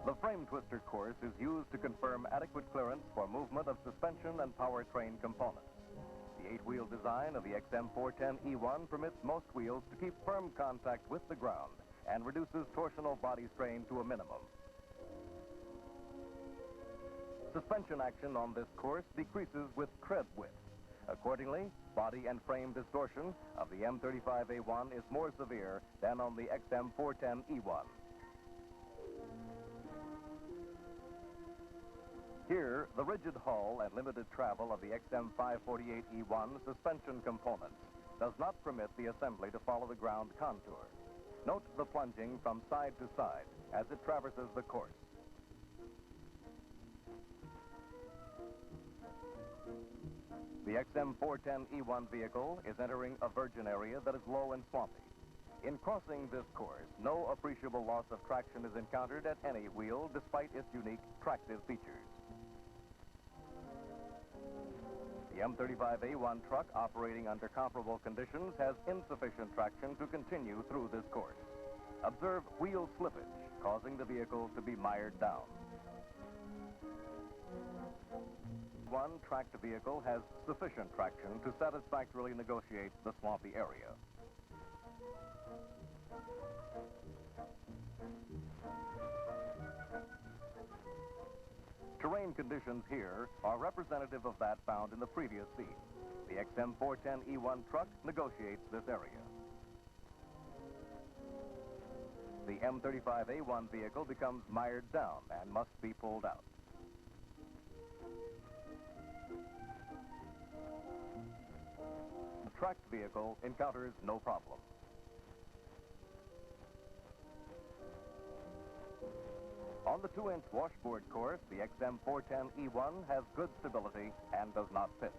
The frame twister course is used to confirm adequate clearance for movement of suspension and powertrain components. The 8-wheel design of the XM410E1 permits most wheels to keep firm contact with the ground and reduces torsional body strain to a minimum. Suspension action on this course decreases with tread width. Accordingly, body and frame distortion of the M35A1 is more severe than on the XM410E1. Here, the rigid hull and limited travel of the XM548E1 suspension components does not permit the assembly to follow the ground contour. Note the plunging from side to side as it traverses the course. The XM410E1 vehicle is entering a virgin area that is low and swampy. In crossing this course, no appreciable loss of traction is encountered at any wheel despite its unique tractive features. The M35A1 truck operating under comparable conditions has insufficient traction to continue through this course. Observe wheel slippage, causing the vehicle to be mired down. One tracked vehicle has sufficient traction to satisfactorily negotiate the swampy area. Terrain conditions here are representative of that found in the previous scene. The XM410E1 truck negotiates this area. The M35A1 vehicle becomes mired down and must be pulled out. The tracked vehicle encounters no problem. On the 2-inch washboard course, the XM410E1 has good stability and does not pitch.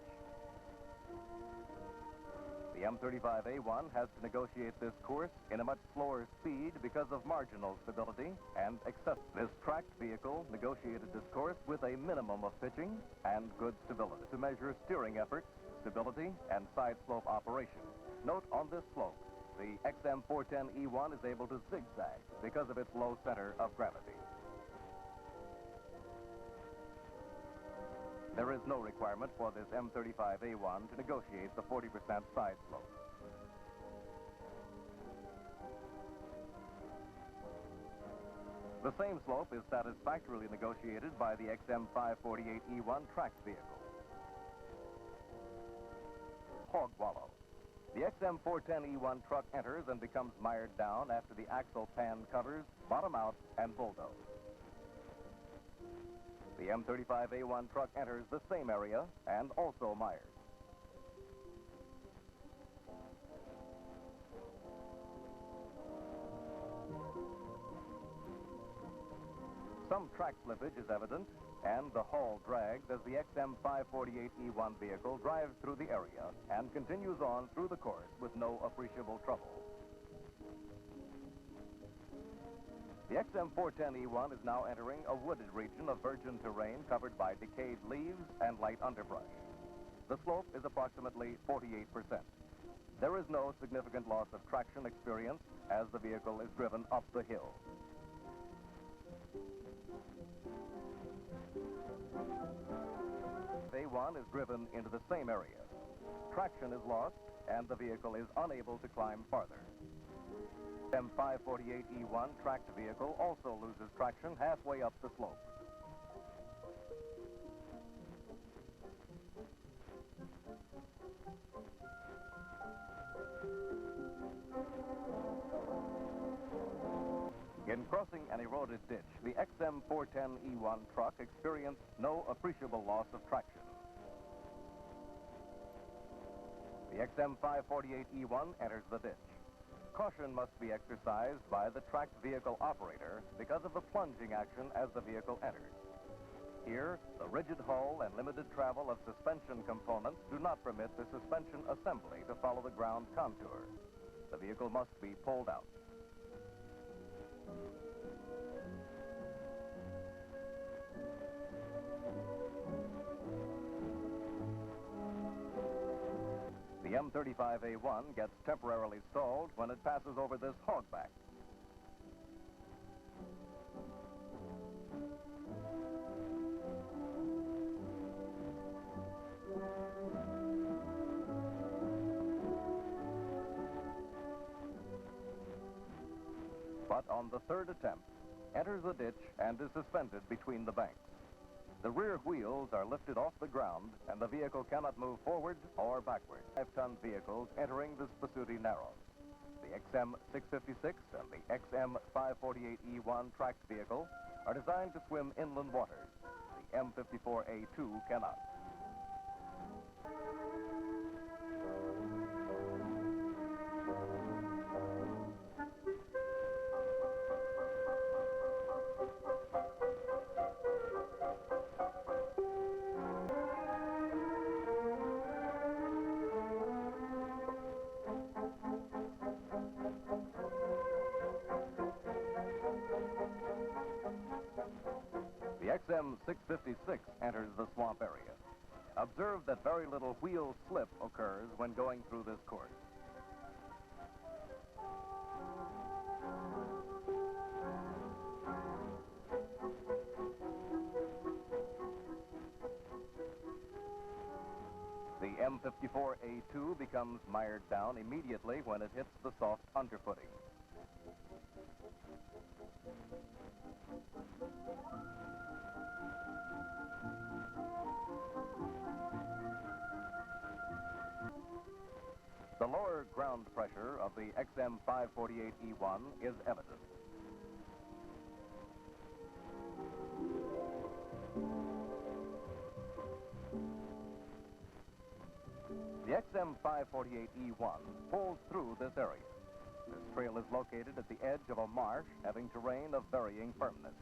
The M35A1 has to negotiate this course in a much slower speed because of marginal stability and excess. This tracked vehicle negotiated this course with a minimum of pitching and good stability to measure steering effort, stability, and side slope operation. Note on this slope, the XM410E1 is able to zigzag because of its low center of gravity. There is no requirement for this M35A1 to negotiate the 40% side slope. The same slope is satisfactorily negotiated by the XM548E1 tracked vehicle. Hog wallow. The XM410E1 truck enters and becomes mired down after the axle pan covers, bottom out, and bulldoze. The M35A1 truck enters the same area and also mired. Some track slippage is evident, and the hull drags as the XM548E1 vehicle drives through the area and continues on through the course with no appreciable trouble. The XM410E1 is now entering a wooded region of virgin terrain covered by decayed leaves and light underbrush. The slope is approximately 48%. There is no significant loss of traction experienced as the vehicle is driven up the hill. A1 is driven into the same area. Traction is lost and the vehicle is unable to climb farther. M548E1 tracked vehicle also loses traction halfway up the slope. In crossing an eroded ditch, the XM410E1 truck experienced no appreciable loss of traction. The XM548E1 enters the ditch. Caution must be exercised by the tracked vehicle operator because of the plunging action as the vehicle enters. Here, the rigid hull and limited travel of suspension components do not permit the suspension assembly to follow the ground contour. The vehicle must be pulled out. The M35A1 gets temporarily stalled when it passes over this hogback. but on the third attempt, enters a ditch and is suspended between the banks. The rear wheels are lifted off the ground, and the vehicle cannot move forward or backward. 5-ton vehicles entering the Spasuti Narrows. The XM656 and the XM548E1 tracked vehicle are designed to swim inland waters. The M54A2 cannot. The XM656 enters the swamp area. Observe that very little wheel slip occurs when going through this course. The M54A2 becomes mired down immediately when it hits the soft underfooting. The lower ground pressure of the XM548E1 is evident. The XM548E1 pulls through this area. This trail is located at the edge of a marsh having terrain of varying firmness.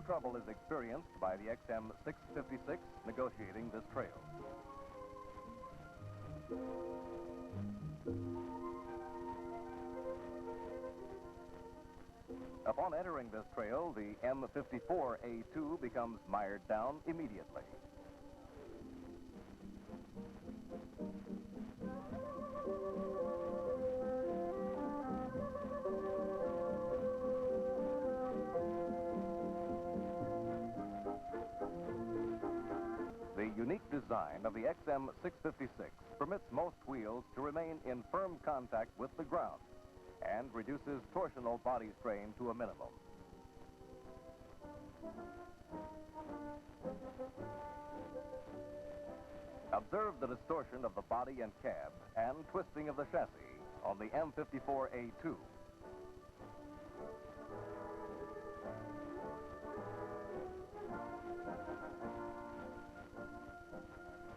Trouble is experienced by the XM656 negotiating this trail. Upon entering this trail, the M54A2 becomes mired down immediately. The unique design of the XM656 permits most wheels to remain in firm contact with the ground and reduces torsional body strain to a minimum. Observe the distortion of the body and cab and twisting of the chassis on the M54A2.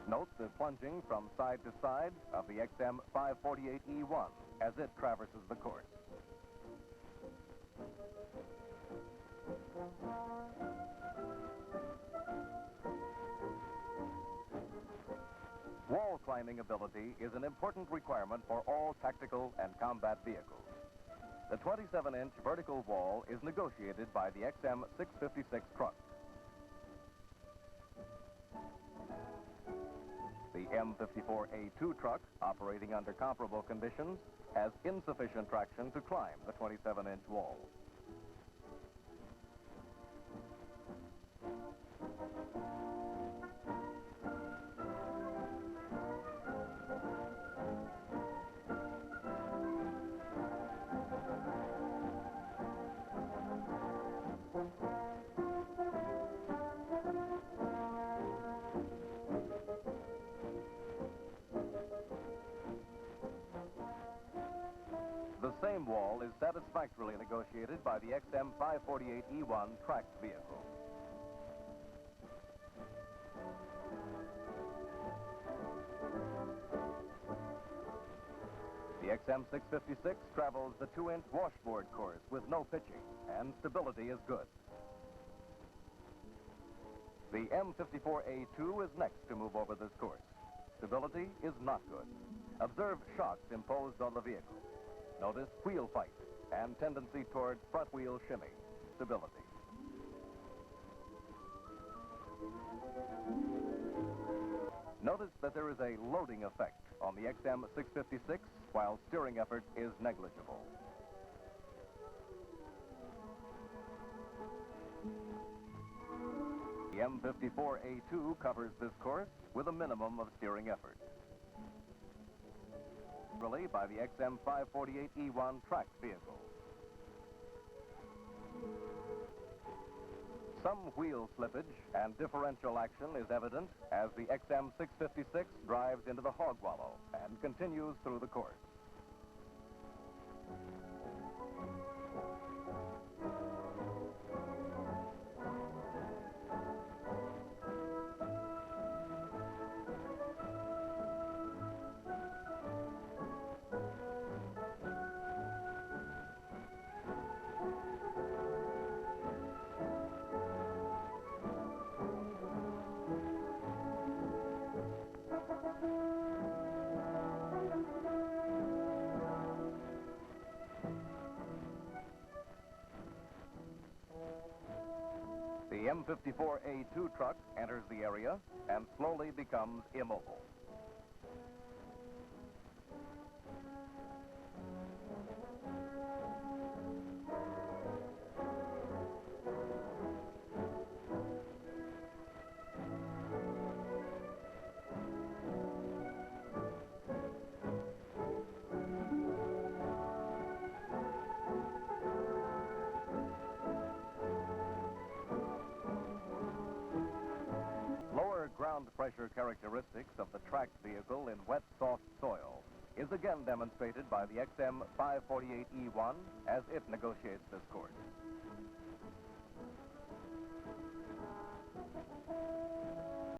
Note the plunging from side to side of the XM548E1 as it traverses the course. Wall climbing ability is an important requirement for all tactical and combat vehicles. The 27-inch vertical wall is negotiated by the XM656 truck. The M54A2 truck, operating under comparable conditions, has insufficient traction to climb the 27-inch wall. The same wall is satisfactorily negotiated by the XM548E1 tracked vehicle. The XM656 travels the 2-inch washboard course with no pitching, and stability is good. The M54A2 is next to move over this course. Stability is not good. Observe shocks imposed on the vehicle. Notice wheel fight and tendency toward front wheel shimmy. Stability. Notice that there is a loading effect on the XM656 while steering effort is negligible. The M54A2 covers this course with a minimum of steering effort. really by the XM548E1 tracked vehicle. Some wheel slippage and differential action is evident as the XM656 drives into the hog wallow and continues through the course. The M54A2 truck enters the area and slowly becomes immobile. Ground pressure characteristics of the tracked vehicle in wet, soft soil is again demonstrated by the XM548E1 as it negotiates this course.